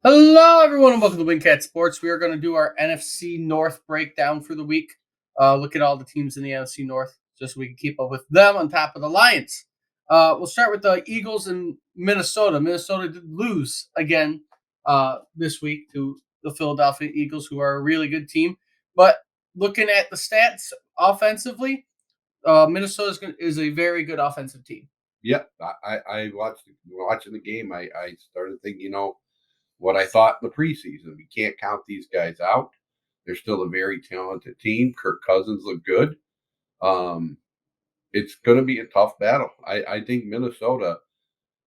Hello, everyone, and welcome to Wingcat Sports. We are going to do our NFC North breakdown for the week. Look at all the teams in the NFC North just so we can keep up with them on top of the Lions. We'll start with the Eagles in Minnesota. Minnesota did lose again this week to the Philadelphia Eagles, who are a really good team. But looking at the stats offensively, Minnesota is a very good offensive team. Yep, I watching the game. I started thinking, what I thought in the preseason. We can't count these guys out. They're still a very talented team. Kirk Cousins looked good. Um, it's going to be a tough battle. I think Minnesota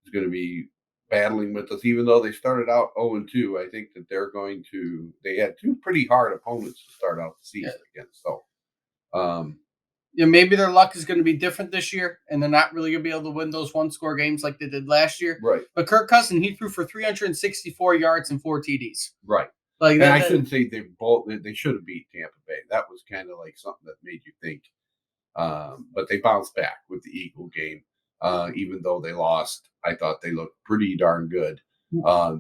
is going to be battling with us, even though they started out 0-2. I think that they're going to. They had two pretty hard opponents to start out the season against. So, um, Maybe their luck is going to be different this year, and they're not really going to be able to win those one-score games like they did last year. right, But Kirk Cousins, he threw for 364 yards and 4 TDs. right. Like And that, I shouldn't say they should have beat Tampa Bay. That was kind of like something that made you think. But they bounced back with the Eagle game. Even though they lost, I thought they looked pretty darn good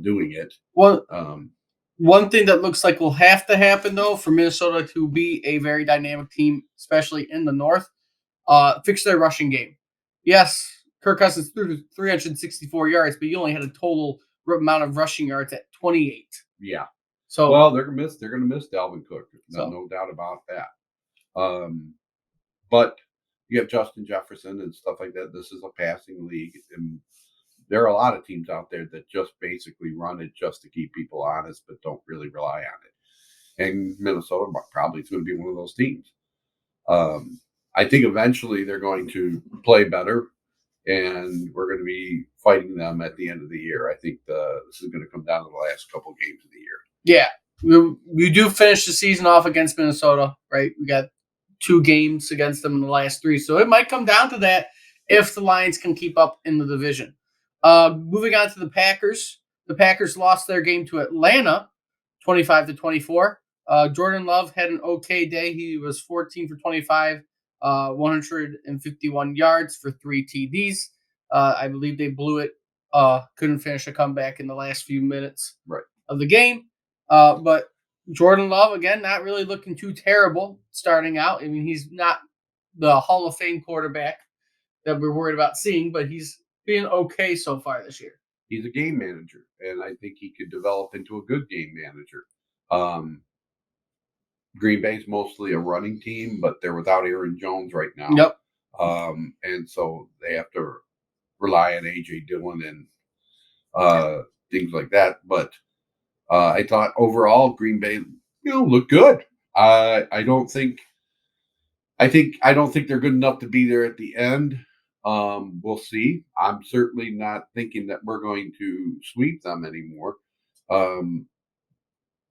doing it. well, Um, one thing that looks like will have to happen though for Minnesota to be a very dynamic team, especially in the North, fix their rushing game. Yes, Kirk Cousins threw 364 yards, but you only had a total amount of rushing yards at 28. yeah. So, Well, they're gonna miss Dalvin Cook. so No doubt about that. But you have Justin Jefferson and stuff like that. This is a passing league, and there are a lot of teams out there that just basically run it just to keep people honest, but don't really rely on it. And Minnesota probably is going to be one of those teams. I think eventually they're going to play better, and we're going to be fighting them at the end of the year. I think this is going to come down to the last couple of games of the year. yeah, we do finish the season off against Minnesota, right? We got 2 games against them in the last 3, so it might come down to that if the Lions can keep up in the division. Moving on to the Packers. The Packers lost their game to Atlanta, 25-24. Jordan Love had an okay day. He was 14 for 25, 151 yards for 3 TDs. I believe they blew it. Couldn't finish a comeback in the last few minutes Right. of the game. But Jordan Love, again, not really looking too terrible starting out. I mean, he's not the Hall of Fame quarterback that we're worried about seeing, but he's been okay so far this year. He's a game manager, and I think he could develop into a good game manager. Um, Green Bay's mostly a running team, but they're without Aaron Jones right now. Yep. And so they have to rely on AJ Dillon and things like that. But I thought overall Green Bay, looked good. I don't think they're good enough to be there at the end. We'll see. I'm certainly not thinking that we're going to sweep them anymore.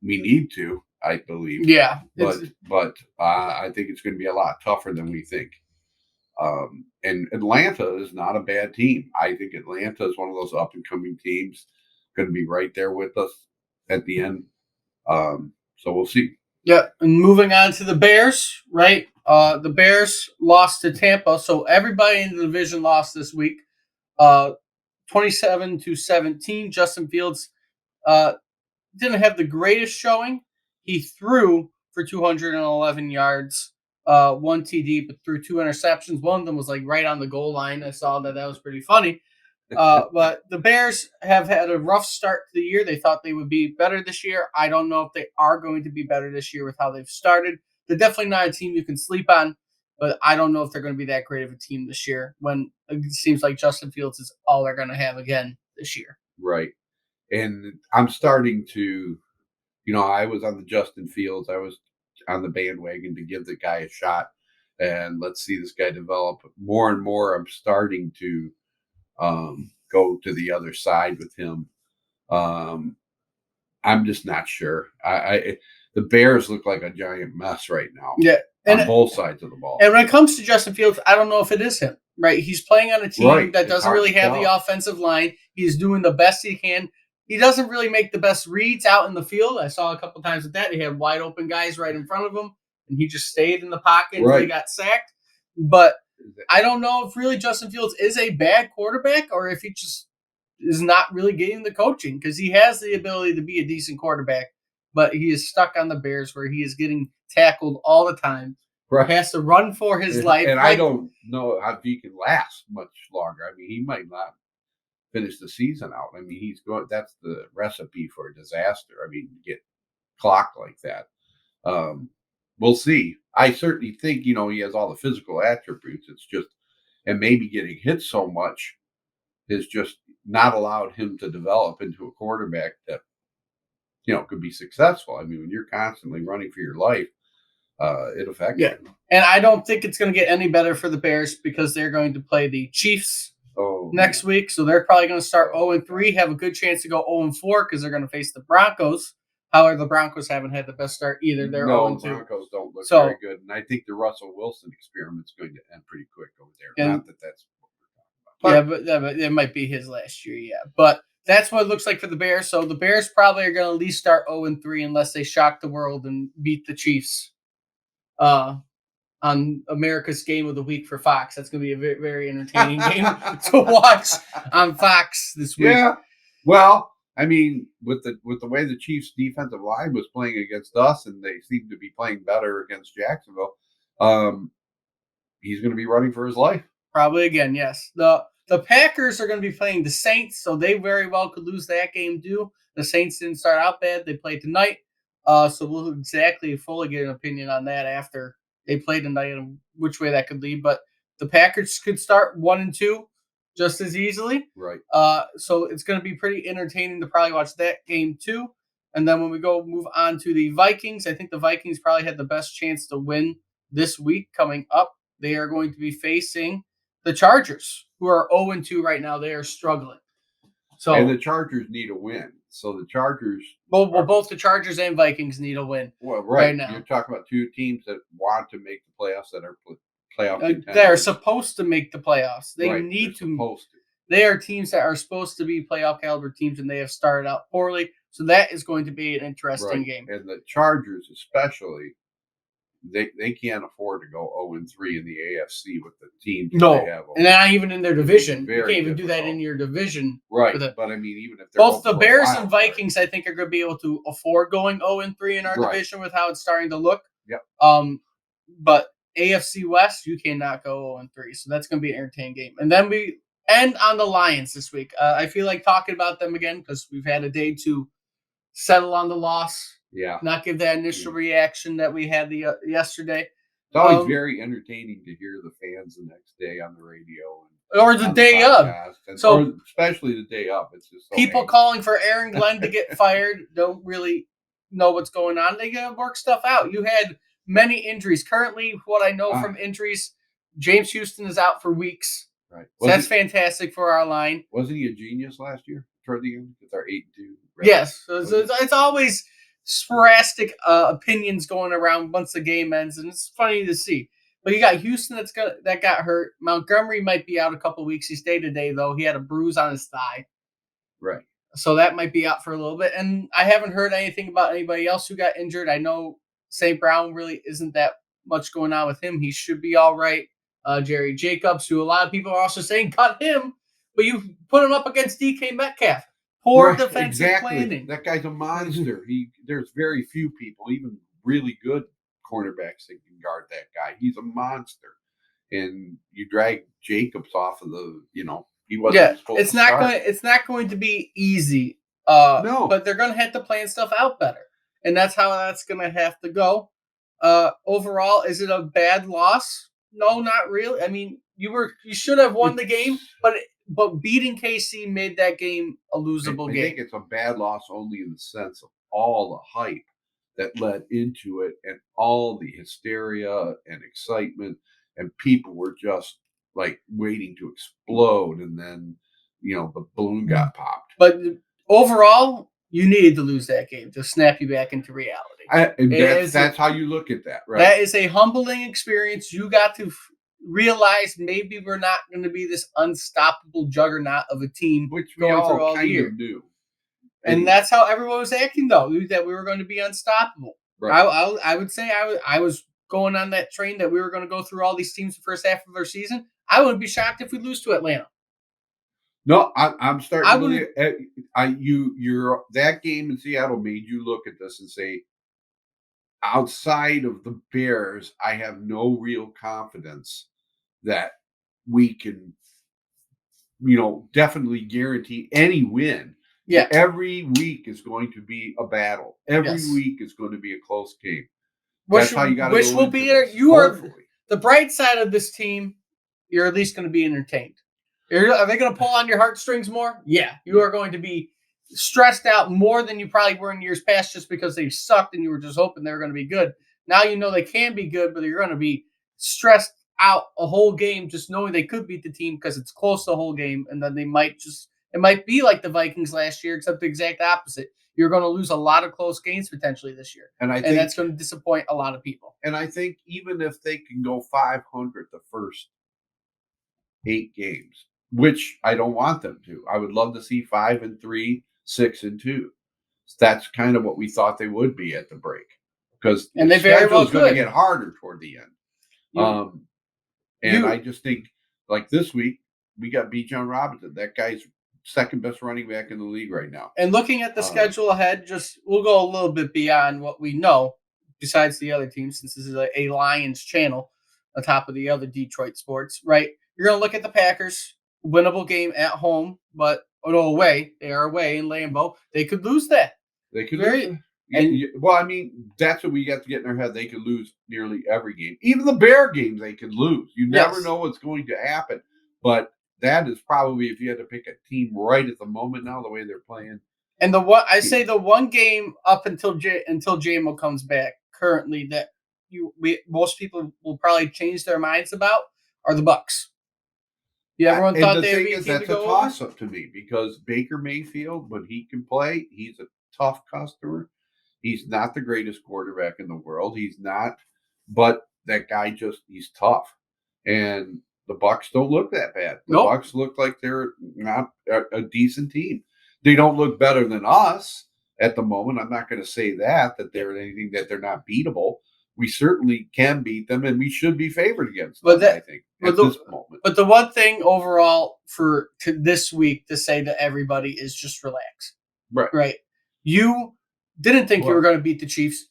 We need to, I believe. Yeah. But I think it's going to be a lot tougher than we think. And Atlanta is not a bad team. I think Atlanta is one of those up and coming teams, going to be right there with us at the end. So we'll see. Yeah. And moving on to the Bears, right? The Bears lost to Tampa, so everybody in the division lost this week. 27-17. Justin Fields didn't have the greatest showing. He threw for 211 yards, 1 TD, but threw 2 interceptions. One of them was like right on the goal line. I saw that. That was pretty funny. But the Bears have had a rough start to the year. They thought they would be better this year. I don't know if they are going to be better this year with how they've started. They're definitely not a team you can sleep on, but I don't know if they're going to be that great of a team this year when it seems like Justin Fields is all they're going to have again this year. Right. And I'm starting to, I was on the Justin Fields. I was on the bandwagon to give the guy a shot and let's see this guy develop more and more. I'm starting to go to the other side with him. I'm just not sure. The Bears look like a giant mess right now. Yeah. And on both sides of the ball. And when it comes to Justin Fields, I don't know if it is him, right? He's playing on a team that doesn't really have the offensive line. He's doing the best he can. He doesn't really make the best reads out in the field. I saw a couple times with that. He had wide open guys right in front of him, and he just stayed in the pocket until he got sacked. But I don't know if really Justin Fields is a bad quarterback or if he just is not really getting the coaching because he has the ability to be a decent quarterback, but he is stuck on the Bears where he is getting tackled all the time. Right. Has to run for his life. And I don't know how he can last much longer. I mean, he might not finish the season out. I mean, he's going. That's the recipe for a disaster. I mean, get clocked like that. We'll see. I certainly think he has all the physical attributes. It's just, and maybe getting hit so much has just not allowed him to develop into a quarterback that could be successful. I mean, when you're constantly running for your life, it affects you. And I don't think it's going to get any better for the Bears because they're going to play the Chiefs next week. So they're probably going to start 0-3, have a good chance to go 0-4 because they're going to face the Broncos. However, the Broncos haven't had the best start either. They're 0-2. The Broncos don't look very good. And I think the Russell Wilson experiment's going to end pretty quick over there. Not that that's what we're talking about. But it might be his last year, But that's what it looks like for the Bears. So the Bears probably are going to at least start 0-3 unless they shock the world and beat the Chiefs on America's Game of the Week for Fox. That's going to be a very, very entertaining game to watch on Fox this week. Yeah. Well, I mean, with the way the Chiefs' defensive line was playing against us, and they seem to be playing better against Jacksonville, he's going to be running for his life. Probably again, yes. The Packers are going to be playing the Saints, so they very well could lose that game too. The Saints didn't start out bad. They played tonight. So we'll fully get an opinion on that after they play tonight and which way that could lead. But the Packers could start 1-2 just as easily. Right. So it's going to be pretty entertaining to probably watch that game too. And then when we move on to the Vikings, I think the Vikings probably had the best chance to win this week coming up. They are going to be facing the Chargers, who are 0-2 right now. They are struggling. And the Chargers need a win. So the Chargers... both the Chargers and Vikings need a win. Well, right now. You're talking about two teams that want to make the playoffs, that are playoff contenders. They're supposed to make the playoffs. They need to. Supposed to. They are teams that are supposed to be playoff caliber teams, and they have started out poorly. So that is going to be an interesting game. And the Chargers especially, they can't afford to go 0-3 in the AFC with the teams they have. And not even in their division. You can't even do that in your division. Right. But I mean, even if they're both the Bears and Vikings, I think, are going to be able to afford going 0-3 in our division with how it's starting to look. Yep. But AFC West, you cannot go 0-3. So that's going to be an entertaining game. And then we end on the Lions this week. I feel like talking about them again because we've had a day to settle on the loss. Yeah. Not give that initial reaction that we had yesterday. It's always very entertaining to hear the fans the next day on the radio. Or the day of. Or especially the day of. It's just so people calling for Aaron Glenn to get fired don't really know what's going on. They got to work stuff out. You had many injuries. Currently, what I know from injuries, James Houston is out for weeks. Right. So that's fantastic for our line. Wasn't he a genius last year? Toward the end? With our 8-2. Yes. So it's always sporadic opinions going around once the game ends, and it's funny to see. But you got Houston that got hurt. Montgomery might be out a couple of weeks. He stayed today, though. He had a bruise on his thigh. Right. So that might be out for a little bit. And I haven't heard anything about anybody else who got injured. I know St. Brown really isn't that much going on with him. He should be all right. Jerry Jacobs, who a lot of people are also saying cut him, but you put him up against DK Metcalf. Poor defensive planning. That guy's a monster. There's very few people, even really good cornerbacks, that can guard that guy. He's a monster. And you drag Jacobs off of he wasn't supposed to start. It's not going to be easy. No. But they're going to have to plan stuff out better. And that's how that's going to have to go. Overall, is it a bad loss? No, not really. I mean, you should have won the game, but beating KC made that game a losable game. I think it's a bad loss only in the sense of all the hype that led into it and all the hysteria and excitement, and people were just like waiting to explode, and then the balloon got popped. But overall, you needed to lose that game to snap you back into reality. That's how you look at that, right? That is a humbling experience. You got to realize maybe we're not going to be this unstoppable juggernaut of a team, which we all kind of knew. And that's how everyone was acting, though, that we were going to be unstoppable. Right. I would say I was going on that train that we were going to go through all these teams the first half of our season. I wouldn't be shocked if we lose to Atlanta. No, I'm starting I to wouldn't. believe. You're that game in Seattle made you look at this and say, outside of the Bears, I have no real confidence that we can, definitely guarantee any win. Yeah. Every week is going to be a battle. Every Yes. week is going to be a close game. Which That's how you got to which go will into be this. you are Hopefully, the bright side of this team. You're at least going to be entertained. Are they going to pull on your heartstrings more? Yeah, you yeah. are going to be stressed out more than you probably were in years past, just because they sucked and you were just hoping they were going to be good. Now you know they can be good, but you're going to be stressed out a whole game just knowing they could beat the team because it's close the whole game, and then they might just it might be like the Vikings last year, except the exact opposite. You're going to lose a lot of close games potentially this year, And I and think, that's going to disappoint a lot of people. even if they can go 500 the first 8 games, which I don't want them to, I would love to see 5-3, 6-2. That's kind of what we thought they would be at the break, because And the they very schedule well is going to could. get harder toward the end. You Um, and I you just think, like this week, we got Bijan Robinson. That guy's second best running back in the league right now. And looking at the Uh, schedule ahead, just we'll go a little bit beyond what we know, besides the other teams, since this is a Lions channel, on top of the other Detroit sports, right? You're gonna look at the Packers, winnable game at home, but no away. They are away in Lambeau. They could lose that. they could lose. Very and Well, I mean, that's what we got to get in our head. They could lose nearly every game, even the Bear games. They could lose. You never yes. know what's going to happen. But that is probably, if you had to pick a team right at the moment now, the way they're playing. And the one I say the one game up until JMO comes back currently that most people will probably change their minds about are the Bucks. Yeah, everyone And thought the they would thing be a is, team to that's a go over. toss up to me, because Baker Mayfield, when he can play, he's a tough customer. He's not the greatest quarterback in the world. He's not, but that guy he's tough. And the Bucks don't look that bad. The Nope. Bucks look like they're not a decent team. They don't look better than us at the moment. I'm not going to say that they're anything, that they're not beatable. We certainly can beat them, and we should be favored against But them, I that think, but at the this moment. but the one thing overall for this week to say to everybody is just relax. Right. Right. You didn't think you were Well, going to beat the Chiefs.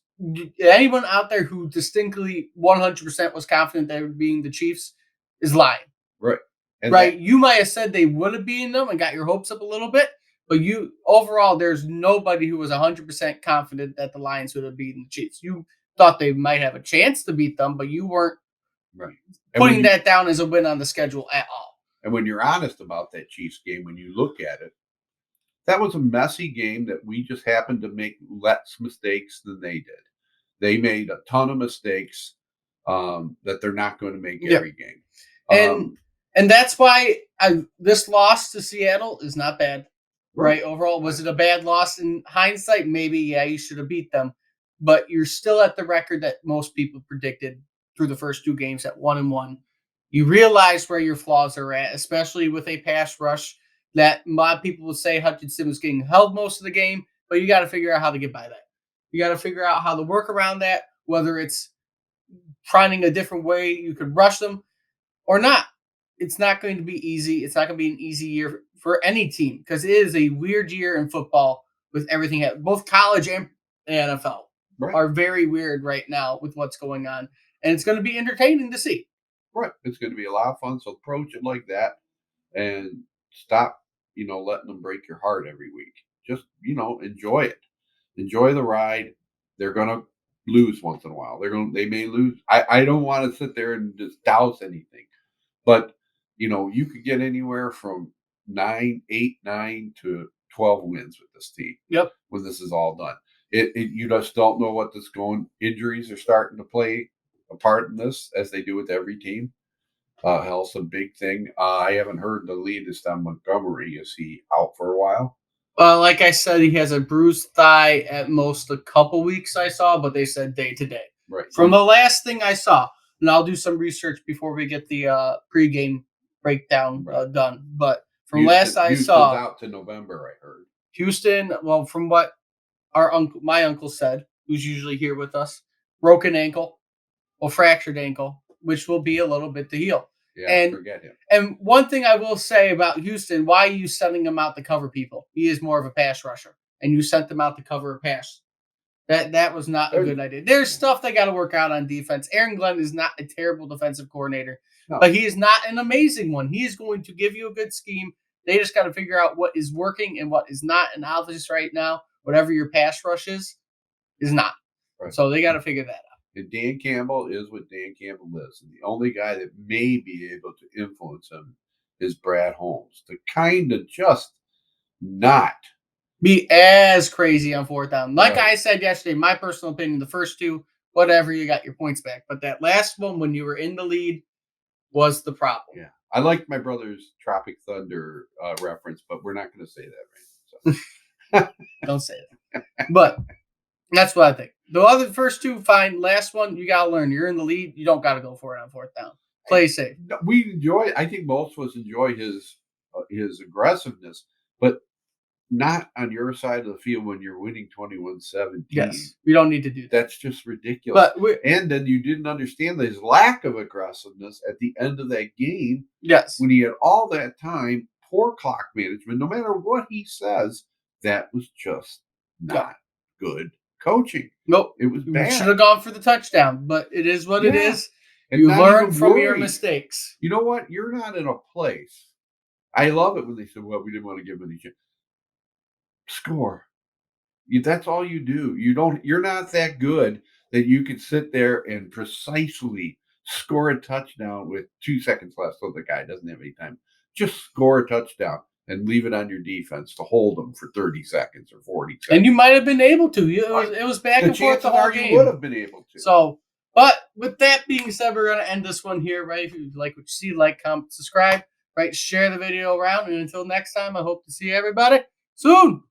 Anyone out there who distinctly 100% was confident they were being the Chiefs is lying. right. And Right. that, You might have said they would have beaten them and got your hopes up a little bit, but you overall, there's nobody who was 100% confident that the Lions would have beaten the Chiefs. You thought they might have a chance to beat them, but you weren't right. And when putting that down as a win on the schedule at all. when you're honest about that Chiefs game, when you look at it, that was a messy game that we just happened to make less mistakes than they did. They made a ton of mistakes, that they're not going to make Yeah. every game. And and that's why this loss to Seattle is not bad. Right. Overall, was it a bad loss in hindsight? Maybe, yeah, you should have beat them. But you're still at the record that most people predicted through the first 2 games at 1-1. You realize where your flaws are at, especially with a pass rush that a lot of people would say Hutchinson was getting held most of the game, but you got to figure out how to get by that. You got to figure out how to work around that, whether it's finding a different way you could rush them or not. It's not going to be easy. It's not going to be an easy year for any team because it is a weird year in football with everything. Both college and NFL Right. are very weird right now with what's going on, and it's going to be entertaining to see. Right. It's going to be a lot of fun. So approach it like that, and stop, letting them break your heart every week. Just, enjoy it. Enjoy the ride. They're going to lose once in a while. They may lose. I don't want to sit there and just douse anything, but you could get anywhere from 9 to 12 wins with this team. Yep. When this is all done, you just don't know what this going. Injuries are starting to play a part in this, as they do with every team. Health's a big thing. I haven't heard the latest on Montgomery. Is he out for a while? Like I said, he has a bruised thigh at most a couple weeks I saw, but they said day to day. Right. From the last thing I saw, and I'll do some research before we get the pregame breakdown done. But from last I Houston's saw, out to November. I heard Houston. Well, from what my uncle said, who's usually here with us, broken ankle or fractured ankle, which will be a little bit to heal. Yeah, And forget him. and one thing I will say about Houston, why are you sending him out to cover people? He is more of a pass rusher, and you sent him out to cover a pass. That was not a good idea. There's stuff they got to work out on defense. Aaron Glenn is not a terrible defensive coordinator, No. but he is not an amazing one. He is going to give you a good scheme. They just got to figure out what is working and what is not. And obviously, right now, whatever your pass rush is not. Right. So they got to figure that out. And Dan Campbell is what Dan Campbell is. And the only guy that may be able to influence him is Brad Holmes to kind of just not be as crazy on fourth down. Like Right. I said yesterday, my personal opinion, the first two, whatever, you got your points back. But that last one, when you were in the lead, was the problem. Yeah. I like my brother's Tropic Thunder reference, but we're not going to say that right. So. Don't say that. But that's what I think. The other first two, fine. Last one, you got to learn. You're in the lead. You don't got to go for it on fourth down. Play safe. We enjoy. I think most of us enjoy his aggressiveness, but not on your side of the field when you're winning 21-17. Yes, we don't need to do that. That's just ridiculous. But and then you didn't understand his lack of aggressiveness at the end of that game. Yes, when he had all that time, poor clock management. No matter what he says, that was just not good coaching. Nope, it was bad. Should have gone for the touchdown, but it is what it is. And you learn from your mistakes. You know what? You're not in a place. I love it when they said, "Well, we didn't want to give him any chance." Score. That's all you do. You're not that good that you can sit there and precisely score a touchdown with 2 seconds left, so the guy doesn't have any time. Just score a touchdown and leave it on your defense to hold them for 30 seconds or 40 seconds. And you might have been able to. It was back and forth the whole game. You would have been able to. So, but with that being said, we're going to end this one here, right? If you like what you see, like, comment, subscribe, right? Share the video around. And until next time, I hope to see everybody soon.